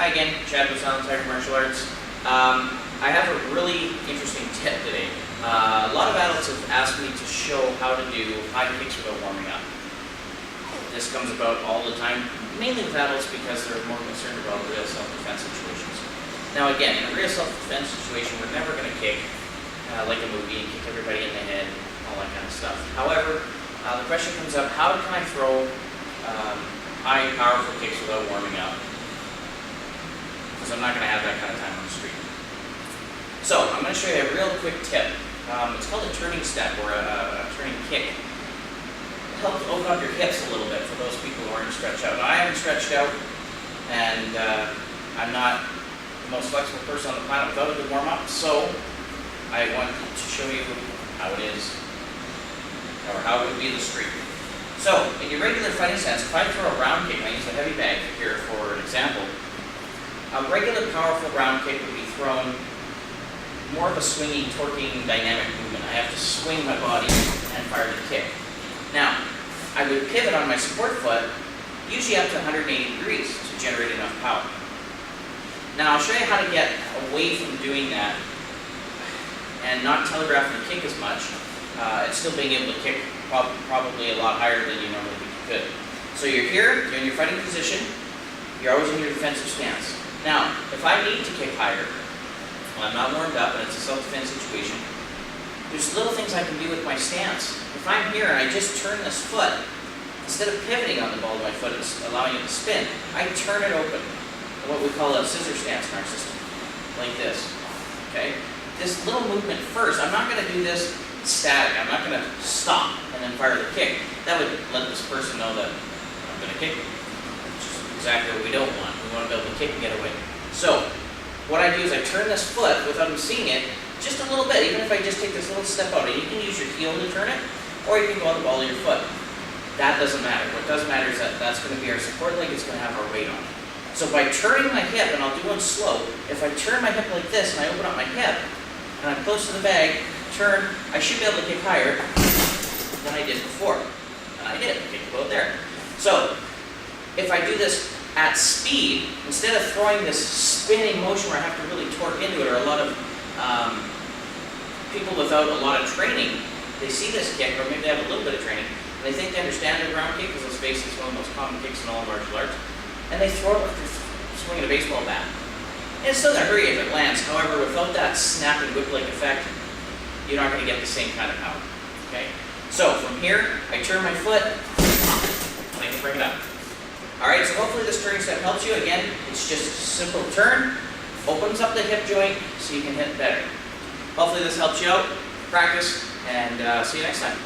Hi again, Chad with Silent Tiger Martial Arts. I have a really interesting tip today. A lot of adults have asked me to show how to do high kicks without warming up. This comes about all the time, mainly with adults because they're more concerned about real self-defense situations. Now again, in a real self-defense situation, we're never going to kick like a movie and kick everybody in the head, all that kind of stuff. However, the question comes up, how can I throw high, powerful kicks without warming up? Because I'm not going to have that kind of time on the street. So, I'm going to show you a real quick tip. It's called a turning step, or a turning kick. It helps open up your hips a little bit for those people who aren't stretched out. Now, I haven't stretched out, and I'm not the most flexible person on the planet without a good warm-up, so I want to show you how it is, or how it would be in the street. So, in your regular fighting stance, if I throw a round kick, and I use a heavy bag here for an example, a regular powerful round kick would be thrown more of a swinging, torquing, dynamic movement. I have to swing my body and fire the kick. Now, I would pivot on my support foot, usually up to 180 degrees to generate enough power. Now, I'll show you how to get away from doing that and not telegraphing the kick as much, and still being able to kick probably a lot higher than you normally think you could. So you're here, you're in your fighting position, you're always in your defensive stance. Now, if I need to kick higher, well, I'm not warmed up and it's a self-defense situation, there's little things I can do with my stance. If I'm here and I just turn this foot, instead of pivoting on the ball of my foot and allowing it to spin, I turn it open, what we call a scissor stance in our system, like this, okay? This little movement first, I'm not going to do this static. I'm not going to stop and then fire the kick. That would let this person know that I'm going to kick them, which is exactly what we don't want. We want to be able to kick and get away. So, what I do is I turn this foot without them seeing it, just a little bit, even if I just take this little step out. And you can use your heel to turn it, or you can go on the ball of your foot. That doesn't matter. What does matter is that that's going to be our support leg, it's going to have our weight on it. So by turning my hip, and I'll do one slow, if I turn my hip like this and I open up my hip, and I'm close to the bag, turn, I should be able to kick higher than I did before. And I did, I kicked about there. So, if I do this at speed, instead of throwing this spinning motion where I have to really torque into it, or a lot of people without a lot of training, they see this kick, or maybe they have a little bit of training, and they think they understand the ground kick, because let's face it, it's one of the most common kicks in all martial arts, and they throw it like they're swinging a baseball bat. And it's still going to hurt you if it lands. However, without that snapping whip-like effect, you're not going to get the same kind of power. Okay? So, from here, I turn my foot, and I can bring it up. Alright, so hopefully this turning step helps you. Again, it's just a simple turn, opens up the hip joint so you can hit better. Hopefully this helps you out. Practice, and see you next time.